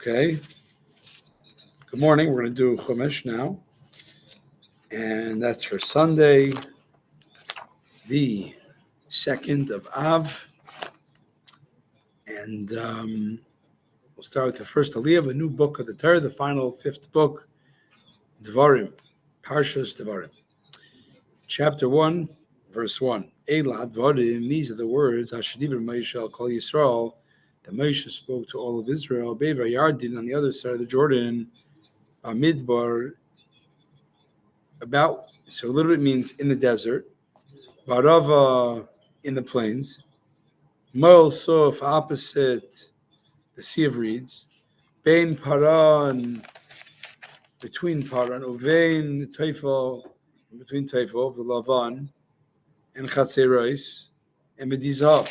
Okay. Good morning. We're going to do Chumash now. And that's for Sunday, the 2nd of Av. And we'll start with the first Aliyah of a new book of the Torah, the final 5th book, Devarim, Parshas Devarim. Chapter 1, verse 1. Elad Vadim, these are the words, Hashadibur Moshe al Kol Yisrael, that Moshe spoke to all of Israel, Be'er Yardin, on the other side of the Jordan, Midbar, about, so a little bit means in the desert, Barava, in the plains, Moel Sof, opposite the Sea of Reeds, Bein Paran, between Paran, Uvein Teifel, between Teifel, the Lavan, and Chatzerois, and Medizav.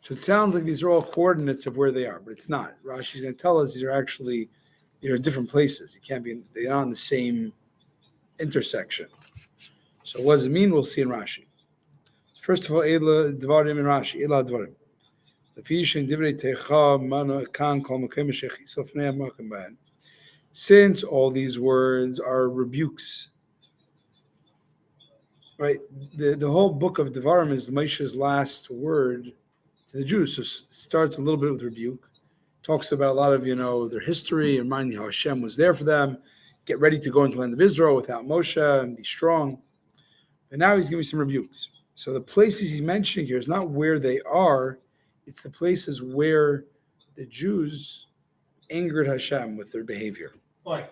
So it sounds like these are all coordinates of where they are, but it's not. Rashi's going to tell us these are actually, different places. You can't be, they're not on the same intersection. So what does it mean? We'll see in Rashi. First of all, Ela Dvarim in Rashi, Ela Dvarim. Since all these words are rebukes, right? The whole book of Devarim is Moshe's last word to the Jews. So it starts a little bit with rebuke, talks about a lot of their history, reminding how Hashem was there for them, get ready to go into the land of Israel without Moshe and be strong. And now he's giving some rebukes. So the places he's mentioning here is not where they are, it's the places where the Jews angered Hashem with their behavior. Why?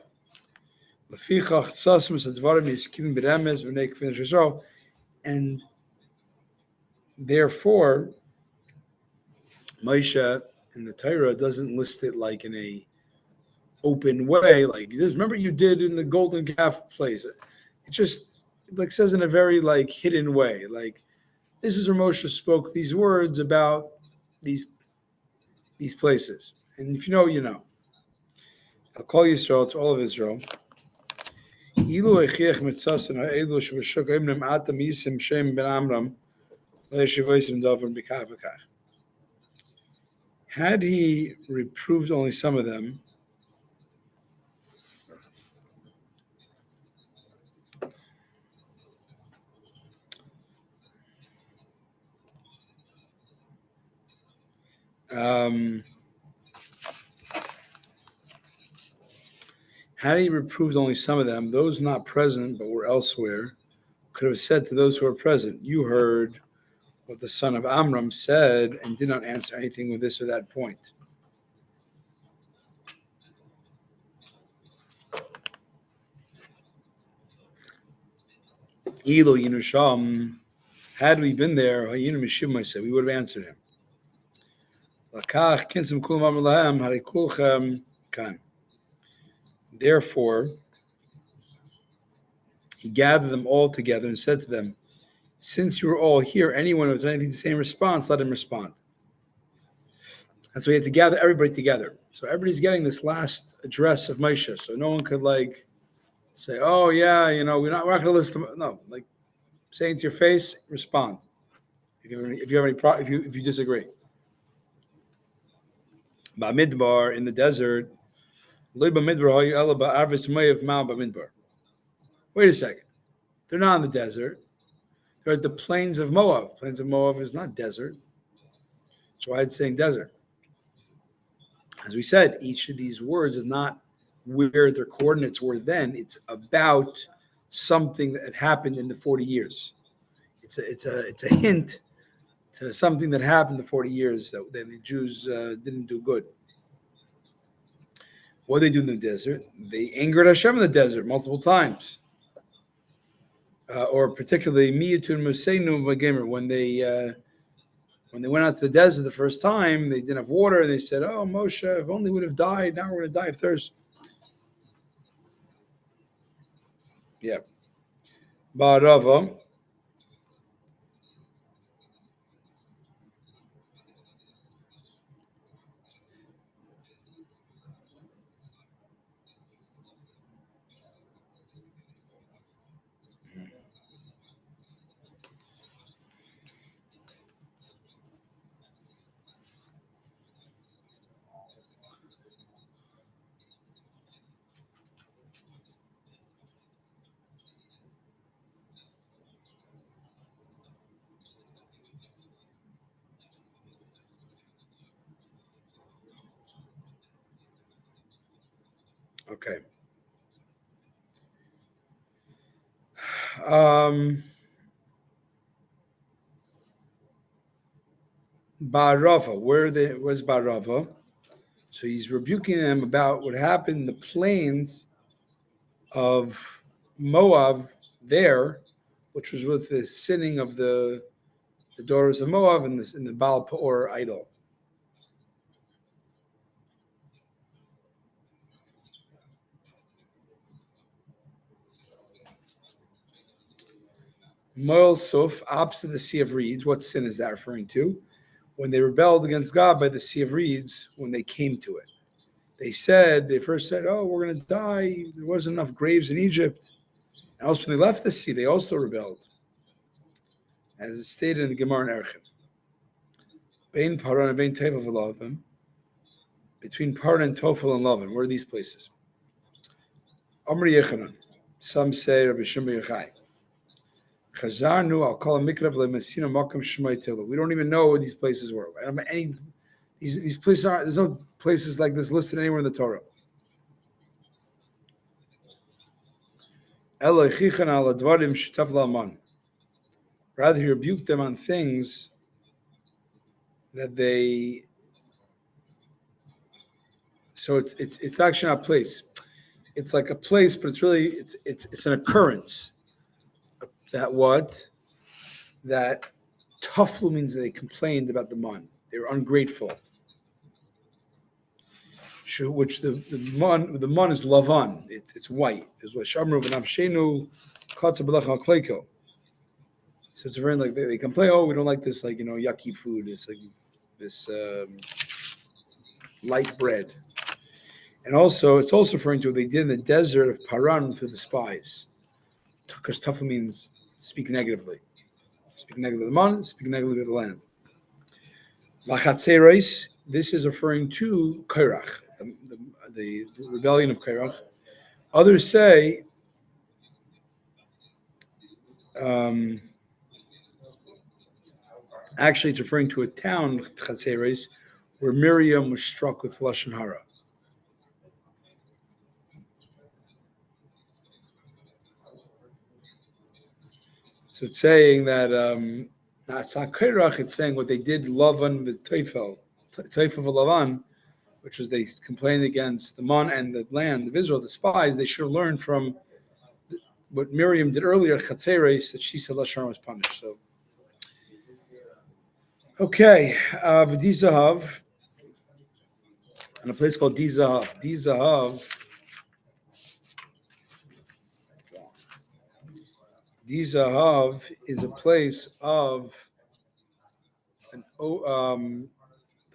And therefore, Moshe in the Torah doesn't list it like in a open way, like this. Remember you did in the golden calf place. It just says in a very hidden way, like this is where Moshe spoke these words about these places. And if you know, you know. I'll call Yisrael to all of Israel. Had he reproved only some of them, those not present but were elsewhere could have said to those who were present, you heard what the son of Amram said and did not answer anything with this or that point. Elo Yinusham, had we been there, we would have answered him. Therefore, he gathered them all together and said to them, since you are all here, anyone who has anything to say in response, let him respond. And so we had to gather everybody together. So everybody's getting this last address of Moshe. So no one could say, oh yeah, we're not going to listen. No, say it to your face, respond. If you disagree. Ba'midbar, in the desert, wait a second. They're not in the desert. They're at the plains of Moab. Plains of Moab is not desert. That's why it's saying desert. As we said, each of these words is not where their coordinates were then. It's about something that happened in the 40 years. It's a hint to something that happened in the 40 years that the Jews didn't do good. What did they do in the desert? They angered Hashem in the desert multiple times. Or particularly Miyatun Museinu Vagemer, when they went out to the desert the first time, they didn't have water, and they said, oh, Moshe, if only we would have died, now we're going to die of thirst. Yeah. Ba'arava. Okay. Barava, where's Barava? So he's rebuking them about what happened in the plains of Moab there, which was with the sinning of the daughters of Moab and the Baal Peor idol. Moel Suf, opposite the Sea of Reeds. What sin is that referring to? When they rebelled against God by the Sea of Reeds, when they came to it. They first said, oh, we're going to die. There wasn't enough graves in Egypt. And also when they left the sea, they also rebelled. As it's stated in the Gemara in Erechim. Bein Paran and Bein Tevel v'Lavim. Between Paran and Tofel and Lavan. Where are these places? Amr Yechanan. Some say Rabbi Shimon Yochai. Chazarnu, I'll call a mikrav le'mesina makam shmei tefillah. We don't even know where these places were. I don't any these places aren't. There's no places like this listed anywhere in the Torah. Elohichan al advarim shtav la'man. Rather, he rebuked them on things that they. So it's actually not a place. It's like a place, but it's really it's an occurrence. That taflu means that they complained about the man. They were ungrateful. Which the man is lavan. It's white. Is what shamru v'namshenu katza b'lach al. So it's very like they complain. Oh, we don't like this yucky food. It's like this light bread. And also, it's also referring to what they did in the desert of Paran to the spies. Because taflu means speak negatively. Speak negatively of the man, speak negatively of the land. Lachatzeres, this is referring to Kairach, the rebellion of Kairach. Others say actually it's referring to a town, Chatzeres, where Miriam was struck with Lashon Hara. So it's saying that it's not Kairach, it's saying what they did, Lavan with Teifel Lavan, which was they complained against the man and the land of Israel, the spies. They should have learned from what Miriam did earlier, Chatzeres, that she said Lashon Hara was punished. So, okay, V'dizahav, in a place called Dizahav. Dizahav is a place of the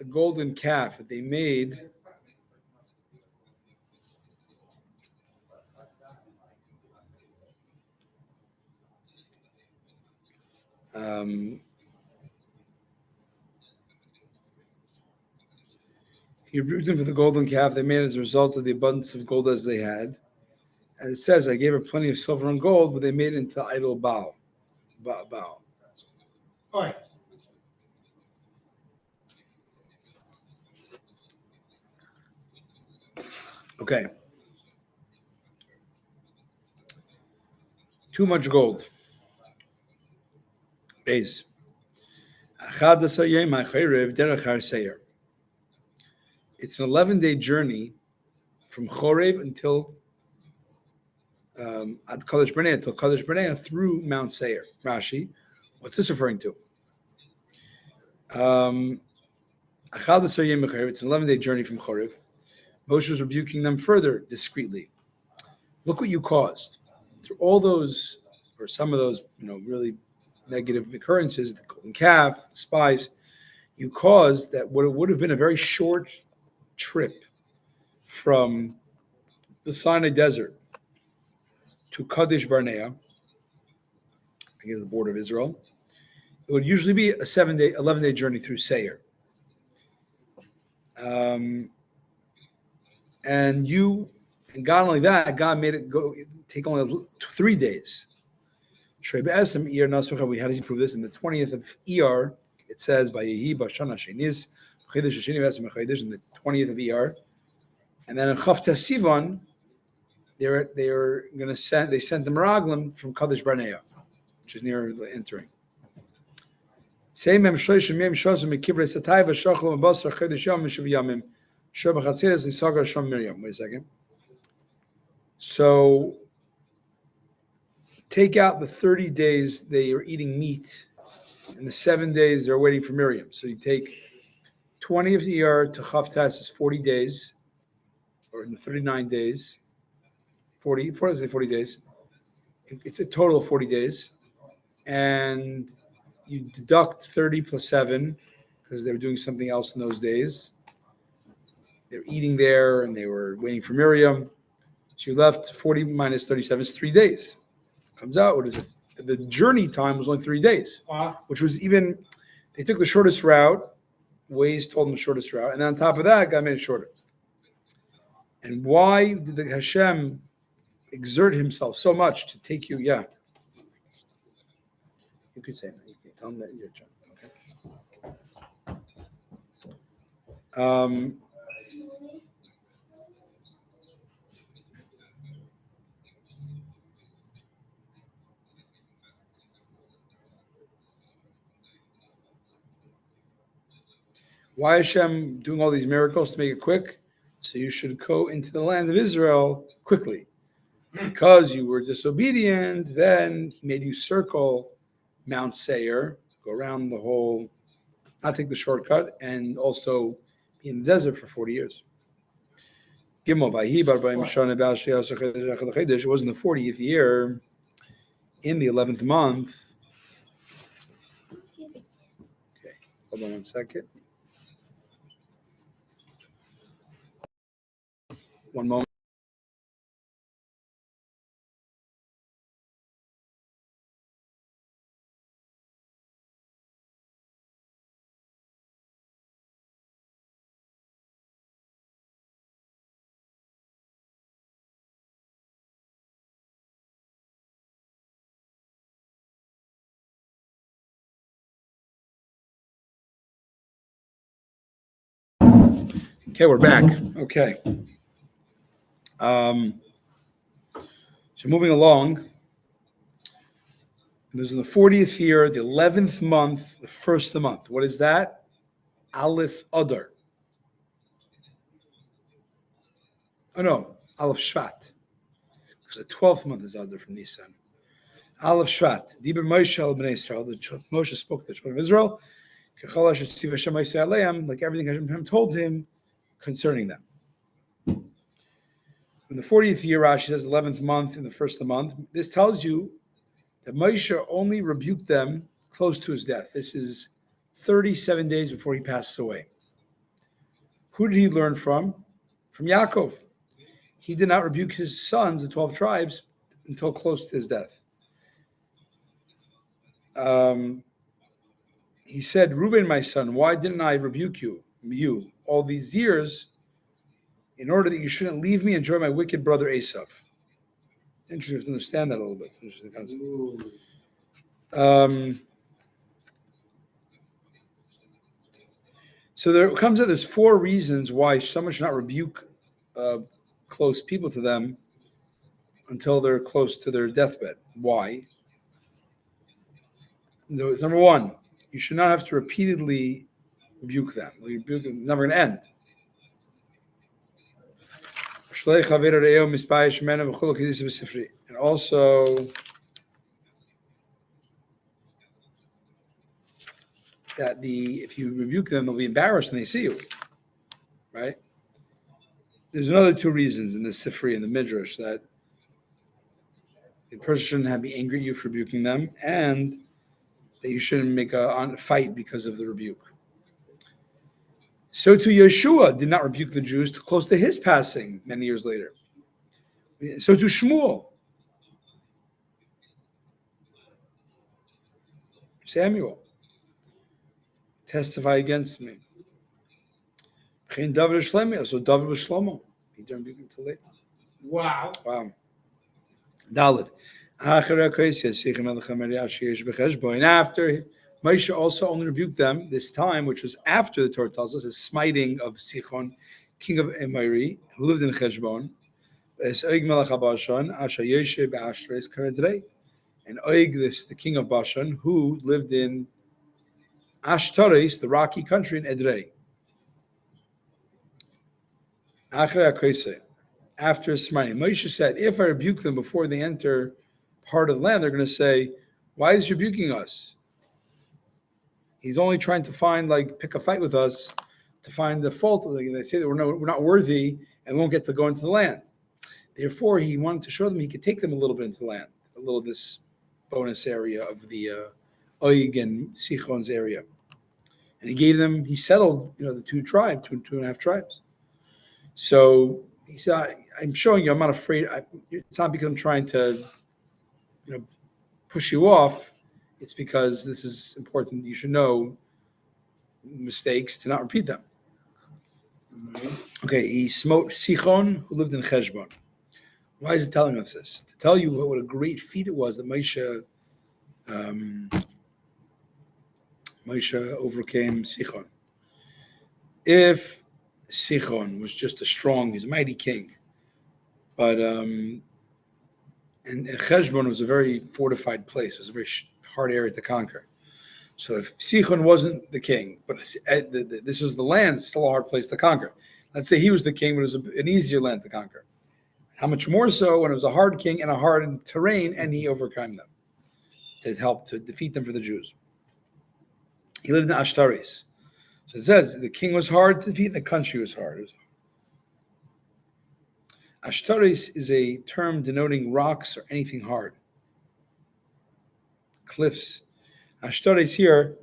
golden calf that they made he rebuked them for the golden calf they made as a result of the abundance of gold as they had. And it says, I gave her plenty of silver and gold, but they made it into idol Baal. Baal. Right. Okay. Too much gold. It's an 11-day journey from Chorev until at Kadesh Barnea through Mount Seir. Rashi, what's this referring to? It's an 11-day journey from Chorev. Moshe was rebuking them further discreetly. Look what you caused. Through all those, or some of those, really negative occurrences, the golden calf, the spies, you caused that what would have been a very short trip from the Sinai Desert to Kadesh Barnea, I guess the border of Israel. It would usually be a 11-day journey through Seir. And God only that, God made it take only 3 days. How does he prove this? In the 20th of Iyar, it says by Yehi Bashana Shenis, in the 20th of Iyar, and then in Chavta Sivan, they were going to send. They sent the Meraglim from Kadesh Barnea, which is near the entering. Same shloshim yom shosem mikivrei satay v'shochlom basar chedesh yom mishav yamim shor b'chatzilas nisagar shom Miriam. Wait a second. So take out the 30 days they are eating meat, and the 7 days they're waiting for Miriam. So you take 20 of the year to Chavtas is 40 days, or in the 39 days, 40 days. It's a total of 40 days. And you deduct 30 plus 7, because they were doing something else in those days. They're eating there, and they were waiting for Miriam. So you left 40 minus 37 is 3 days. Comes out, what is it? The journey time was only 3 days, which was even, they took the shortest route. Waze told them the shortest route. And then on top of that, God made it shorter. And why did the Hashem exert himself so much to take you? Yeah. You could say that. You can tell them that your turn. Okay. Why Hashem doing all these miracles to make it quick? So you should go into the land of Israel quickly. Because you were disobedient, then he made you circle Mount Seir, go around the whole, not take the shortcut, and also be in the desert for 40 years. It was in the 40th year, in the 11th month. Okay, hold on one second. One moment. Okay, we're back. Okay. So moving along, this is the 40th year, the 11th month, the first of the month. What is that? Aleph Adar. Oh no, Aleph Shvat. Because the 12th month is Adar from Nisan. Aleph Shvat. Diber Moshe al Bnei Israel. Moshe spoke to the children of Israel. Like everything Hashem told him concerning them. In the 40th year, Rashi says 11th month in the first of the month. This tells you that Moshe only rebuked them close to his death. This is 37 days before he passes away. Who did he learn from? From Yaakov. He did not rebuke his sons, the 12 tribes, until close to his death. He said, Reuben, my son, why didn't I rebuke you all these years in order that you shouldn't leave me and join my wicked brother Esav? Interesting to understand that a little bit. Interesting concept. So there's 4 reasons why someone should not rebuke close people to them until they're close to their deathbed. Why? It's number 1, you should not have to repeatedly rebuke them. Rebuke them, never going to end. And also that if you rebuke them, they'll be embarrassed when they see you, right? There's another 2 reasons in the Sifri and the Midrash that the person shouldn't be angry at you for rebuking them, and that you shouldn't make a fight because of the rebuke. So too, Yeshua did not rebuke the Jews too close to his passing many years later. So too, Shmuel. Samuel. Testify against me. So David was Shlomo. He didn't rebuke him until later. Wow. Daled. And after, Moshe also only rebuked them this time, which was after the Torah tells us, the smiting of Sichon, king of Emori, who lived in Cheshbon. Es Oig Melech HaBashan, Asher Yeshe Be'Ashtres Karedrei. And Oig, this the king of Bashan, who lived in Ashtaris, the rocky country in Edrei. Achre HaKoisei. After Smarni, Moshe said, if I rebuke them before they enter part of the land, they're going to say, why is he rebuking us? He's only trying to pick a fight with us to find the fault. They say that we're not worthy and won't get to go into the land. Therefore, he wanted to show them he could take them a little bit into the land, a little of this bonus area of the Oig and Sichon's area. And he settled, the two and a half tribes. So he said, I'm showing you, I'm not afraid. It's not because I'm trying to, push you off. It's because this is important. You should know mistakes to not repeat them. Okay, he smote Sichon, who lived in Cheshbon. Why is it telling us this? To tell you what a great feat it was that Moshe overcame Sichon. If Sichon was just he's a mighty king, but and Cheshbon was a very fortified place. It was a very hard area to conquer. So if Sichon wasn't the king, but this was the land, it's still a hard place to conquer. Let's say he was the king, but it was an easier land to conquer. How much more so when it was a hard king and a hard terrain, and he overcame them to help to defeat them for the Jews. He lived in Ashtaris. So it says the king was hard to defeat, and the country was hard. Ashtaris is a term denoting rocks or anything hard. Cliffs. Ashtaris here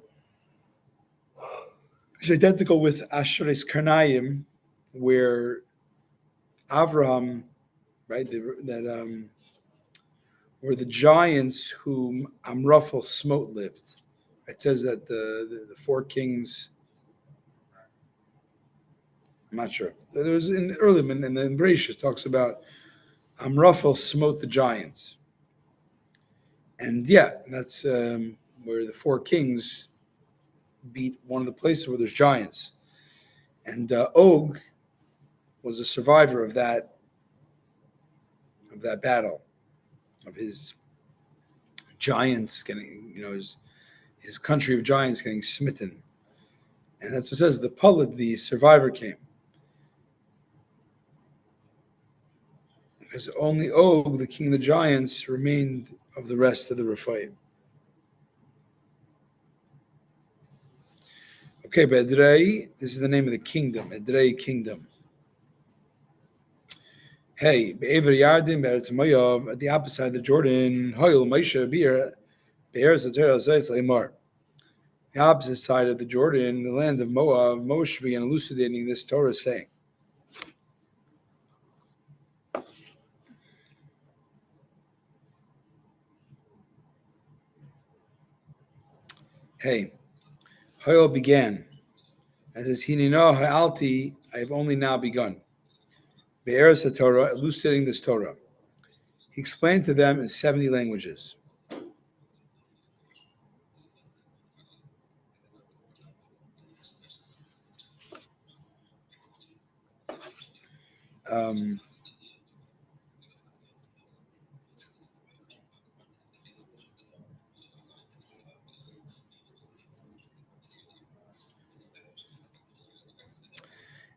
is identical with Ashtaris Karnaim, where Avraham, right, where the giants whom Amraphel smote lived. It says that the four kings. I'm not sure. There was in Bereshit talks about Amraphel smote the giants, and that's where the four kings beat one of the places where there's giants, and Og was a survivor of that battle, of his giants getting, his country of giants getting smitten, and that's what it says. The survivor came. Because only Og, the king of the giants, remained of the rest of the Rephaim. Okay, but Edrei, this is the name of the kingdom, Edrei kingdom. Hey, Be'ever Yardim, Be'eretz Moav, at the opposite side of the Jordan, Hoyel Moshe Be'er, Be'eretz Torah says Leimar. The opposite side of the Jordan, the land of Moab, Moshe began elucidating this Torah, saying, hey, Hoyel began, as is Hinino Ha'alti, I have only now begun. Be'eretz Torah, elucidating this Torah. He explained to them in 70 languages.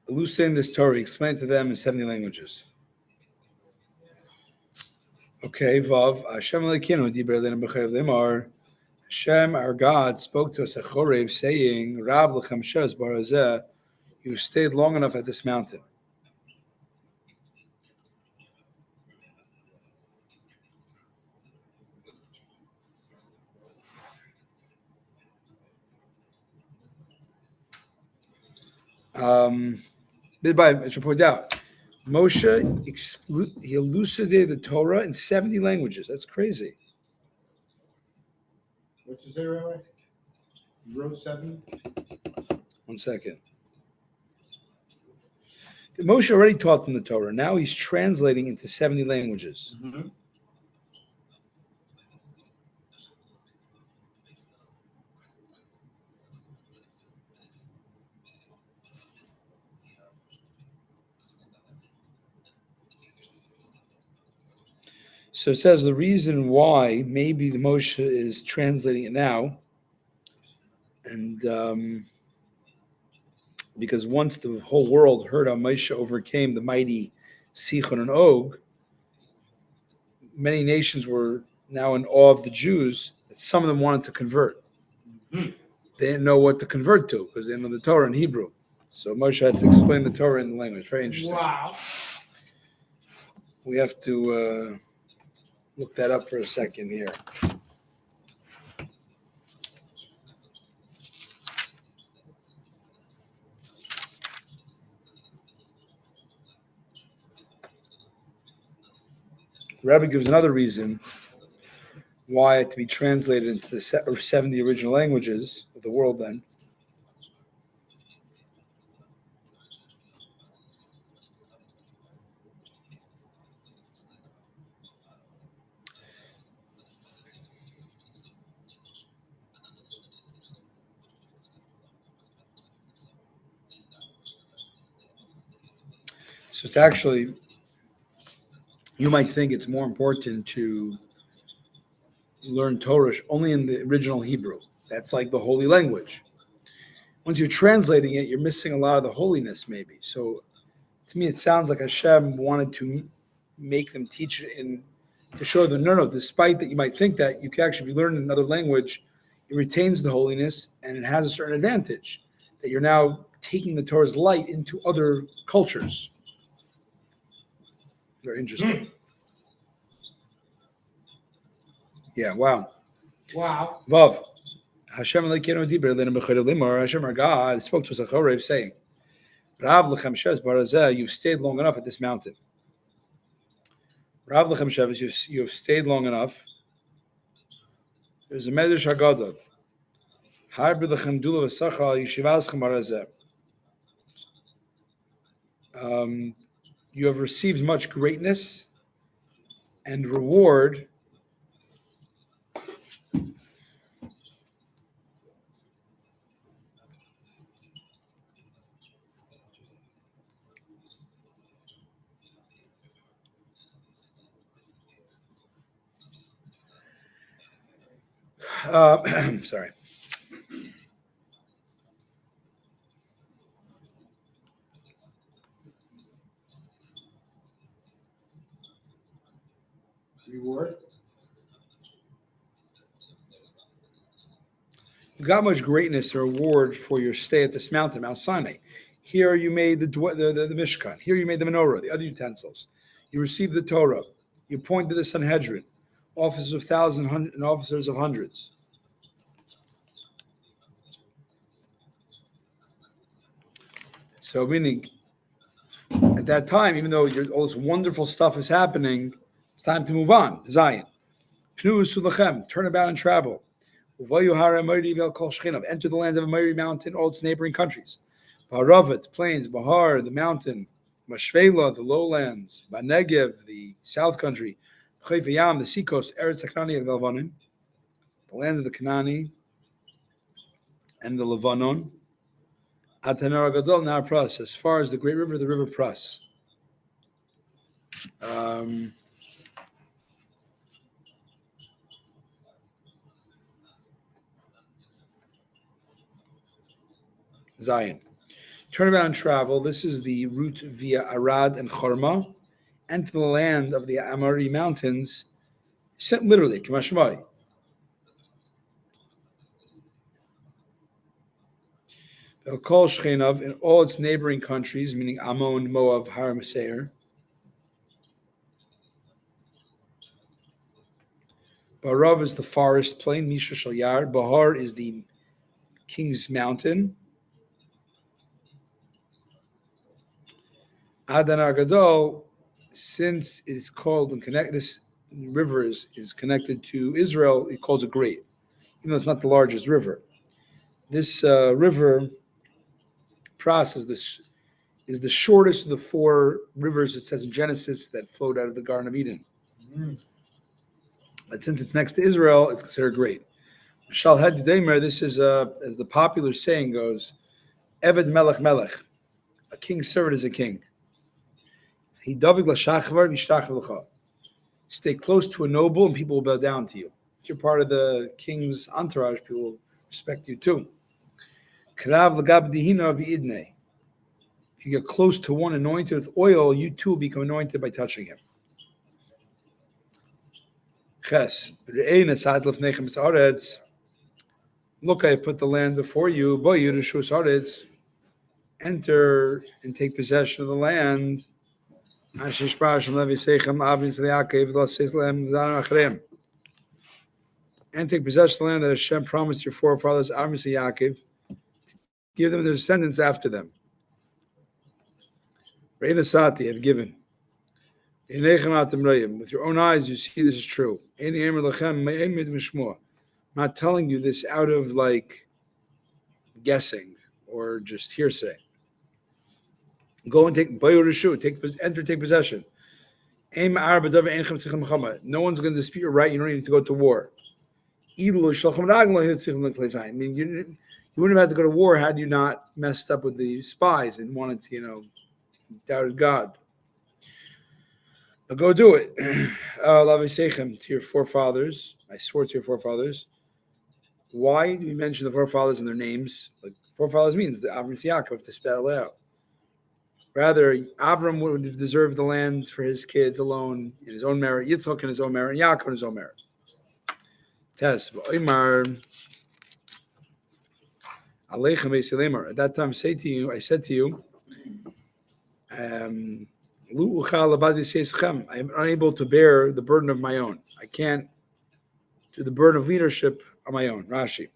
Elucidating this Torah, he explained to them in 70 languages. Okay, Vav, Hashem Elokeinu diber elenu b'cherev lemar. Hashem, our God, spoke to us at Chorev, saying, Rav lechem shes barazeh, you stayed long enough at this mountain. I should point out, Moshe, he elucidated the Torah in 70 languages. That's crazy. What'd you say, Rabbi? You wrote 7? 1 second. Moshe already taught them the Torah. Now he's translating into 70 languages. Mm-hmm. So it says the reason why maybe the Moshe is translating it now, and because once the whole world heard how Moshe overcame the mighty Sichon and Og, many nations were now in awe of the Jews. Some of them wanted to convert. Mhm. They didn't know what to convert to because they didn't know the Torah in Hebrew. So Moshe had to explain the Torah in the language. Very interesting. Wow. We have to look that up for a second here. Rabbi gives another reason why it to be translated into the 70 original languages of the world then. So it's actually, you might think it's more important to learn Torah only in the original Hebrew. That's like the holy language. Once you're translating it, you're missing a lot of the holiness maybe. So to me, it sounds like Hashem wanted to make them teach it to show them, no, despite that you might think that, you can actually, if you learn another language, it retains the holiness and it has a certain advantage that you're now taking the Torah's light into other cultures. Very interesting. Yeah, wow. Wow. Vav. Hashem Elokeinu diber elenu b'chayil limor. Hashem our God spoke to us a chorev saying, Rav lechem shes barazeh, you've stayed long enough at this mountain. Rav lechem shes, you have stayed long enough. There's a medrash haggadah. Harbe lechem dula v'sachal yishivas chem barazeh. You have received much greatness and reward sorry. Reward. You got much greatness and reward for your stay at this mountain, Mount Sinai. Here you made the Mishkan. Here you made the menorah, the other utensils. You received the Torah. You appointed the Sanhedrin, officers of thousands and officers of hundreds. So meaning, at that time, even though all this wonderful stuff is happening, it's time to move on. Zion. Pnu Sulachem, turn about and travel. Enter the land of Amori mountain, all its neighboring countries. Baharavet, plains, Bahar, the mountain, Mashvela, the lowlands, Banegev, the south country, Chayfayam, the seacoast, Eretz Kanani of Levanon, the land of the Kanani and the Levanon, Atanar Gadol, Nar Pras, as far as the great river, the river Pras. Zion. Turn about and travel. This is the route via Arad and Chorma, and to the land of the Amari mountains, literally, Kamashmai. El Kol Shchenav, in all its neighboring countries, meaning Ammon, Moab, Har Meseir. Barav is the forest plain, Misha Shalyar. Bahar is the king's mountain. Adanar Gadol, since it's called and connected, this river is connected to Israel, it calls it great, even though it's not the largest river. This river, Pras, is the shortest of the four rivers, it says in Genesis, that flowed out of the Garden of Eden. Mm-hmm. But since it's next to Israel, it's considered great. Shal had Demer, this is, as the popular saying goes, Eved Melech Melech, a king's servant is a king. He davig l'shachvar v'shtach l'cha. Stay close to a noble, and people will bow down to you. If you're part of the king's entourage, people will respect you too. Krav l'gab dihina v'idnei. If you get close to one anointed with oil, you too become anointed by touching him. Ches. Look, I have put the land before you. Enter and take possession of the land. And take possession of the land that Hashem promised your forefathers, Amos and Yaakov. Give them their descendants after them. Re'inasati have given. With your own eyes, you see this is true. I'm not telling you this out of like guessing or just hearsay. Go and take possession. No one's going to dispute your right. You don't need to go to war. I mean, you wouldn't have had to go to war had you not messed up with the spies and wanted to, doubted God. But go do it. To your forefathers. I swore to your forefathers. Why do we mention the forefathers and their names? Like forefathers means the Avram and Yaakov, to spell it out. Rather, Avram would have deserved the land for his kids alone in his own merit, Yitzchak in his own merit, and Yaakov in his own merit. Test. At that time, I said to you, I am unable to bear the burden of my own. I can't do the burden of leadership on my own. Rashi.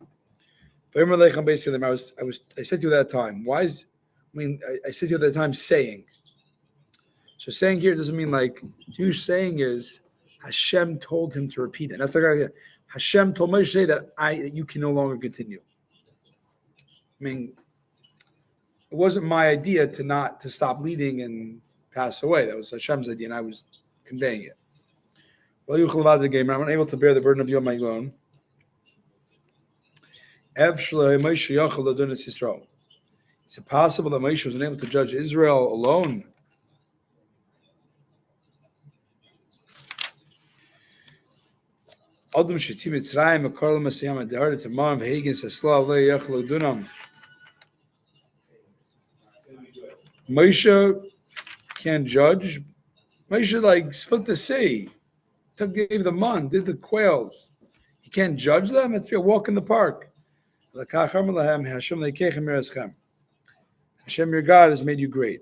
I said to you at that time. I said to you at that time saying. So saying here doesn't mean like Jewish saying is Hashem told him to repeat it. That's like Hashem told Moshe say that you can no longer continue. I mean, it wasn't my idea to stop leading and pass away. That was Hashem's idea, and I was conveying it. I'm unable to bear the burden of you on my own. Is it possible that Moshe was unable to judge Israel alone? Moshe can't judge. Moshe split the sea, gave the man, did the quails. You can't judge them. It's a walk in the park. Hashem, your God, has made you great.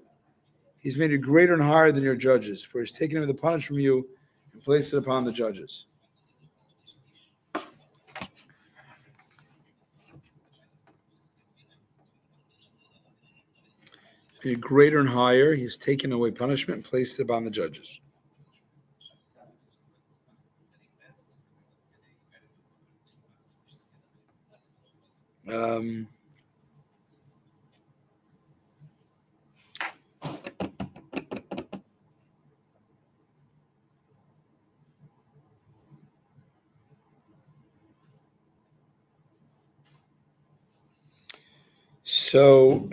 He's made you greater and higher than your judges, for he's taken away the punishment from you and placed it upon the judges. Made greater and higher, he's taken away punishment and placed it upon the judges. So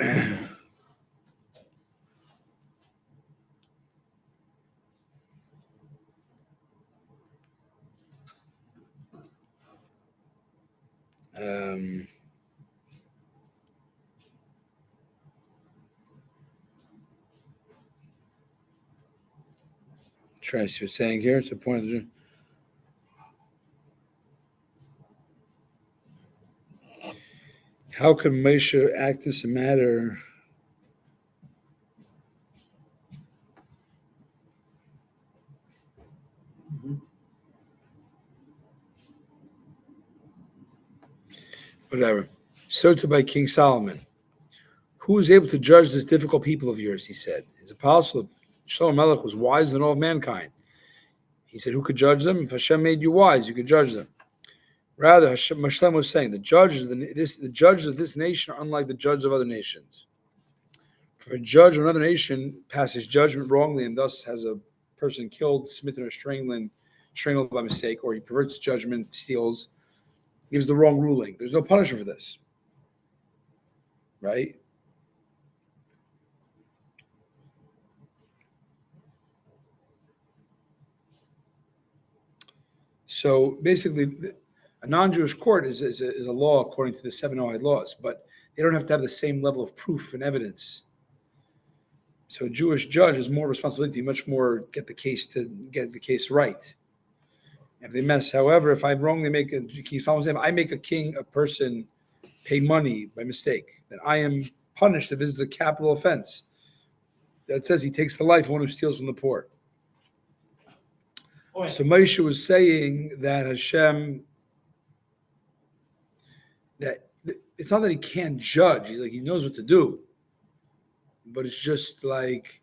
try to see what's saying here. It's a point of the how could Moshe act as a matter? Whatever. So too by King Solomon. Who is able to judge this difficult people of yours? He said. Is it possible? Shlomo Melech was wiser than all of mankind. He said, who could judge them? If Hashem made you wise, you could judge them. Rather, Hashem was saying, the judges of this nation are unlike the judges of other nations. For a judge of another nation passes judgment wrongly and thus has a person killed, smitten, or strangled by mistake, or he perverts judgment, steals, gives the wrong ruling. There's no punishment for this. Right? So basically, a non-Jewish court is a law according to the 7 Noahide laws, but they don't have to have the same level of proof and evidence. So a Jewish judge has more responsibility, much more get the case right. If they mess, however, if I wrongly make I make a person pay money by mistake, then I am punished if this is a capital offense. That says he takes the life of one who steals from the poor. So Moshe was saying that Hashem, that it's not that he can't judge, he knows what to do, but it's just like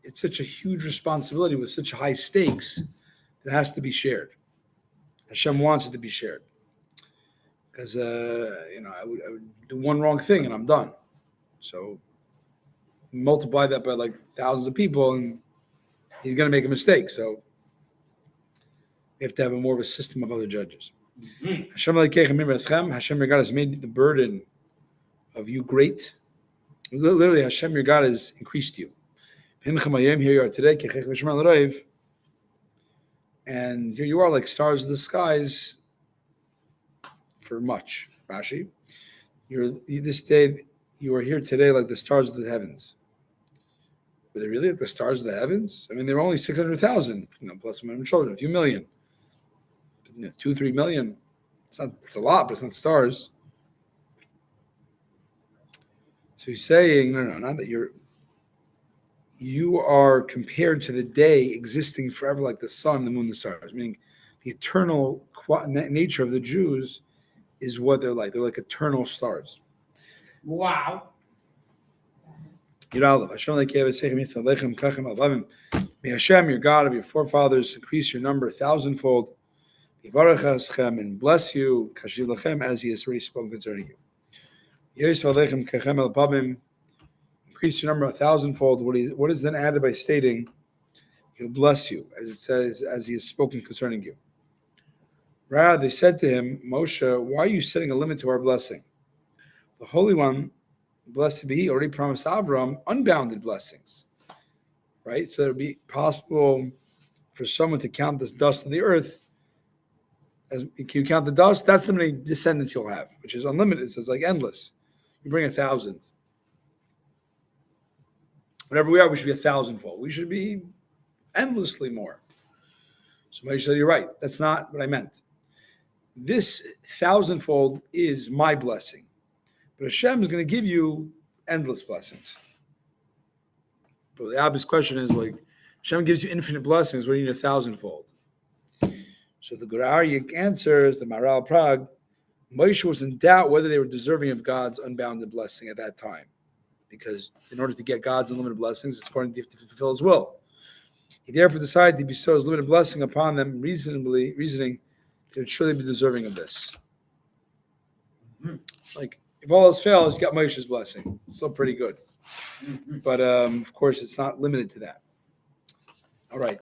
it's such a huge responsibility with such high stakes that it has to be shared. Hashem wants it to be shared. Because I would do one wrong thing and I'm done. So multiply that by like thousands of people and he's going to make a mistake. So we have to have more of a system of other judges. Hashem your God has made the burden of you great. Literally, Hashem your God has increased you. Here you are today, and here you are like stars of the skies for much. Rashi, this day you are here today like the stars of the heavens. Were they really like the stars of the heavens? I mean, there were only 600,000, plus women and children, a few million, 2-3 million. It's a lot, but it's not stars. So he's saying, no, not that you are compared to the day existing forever like the sun, the moon, the stars, meaning the eternal nature of the Jews is what they're like. They're like eternal stars. Wow. May Hashem, your God of your forefathers, increase your number 1,000-fold, and bless you, as he has already spoken concerning you. Increase your number 1,000-fold. What is then added by stating, he'll bless you, as it says, as he has spoken concerning you. Rather, they said to him, Moshe, why are you setting a limit to our blessing? The Holy One, blessed be he, already promised Avram unbounded blessings. Right? So it would be possible for someone to count the dust of the earth. As you count the dust, that's the many descendants you'll have, which is unlimited. So it's like endless. You bring 1,000. Whatever we are, we should be 1,000-fold. We should be endlessly more. Somebody said, you're right. That's not what I meant. This 1,000-fold is my blessing. But Hashem is going to give you endless blessings. But the obvious question is, Hashem gives you infinite blessings. What do you need 1,000-fold? So the Guraric answers, the Maral Prague, Moshe was in doubt whether they were deserving of God's unbounded blessing at that time. Because in order to get God's unlimited blessings, it's going to fulfill his will. He therefore decided to bestow his limited blessing upon them, reasoning they would surely be deserving of this. If all else fails, you got Moshe's blessing. It's still pretty good. But of course, it's not limited to that. All right.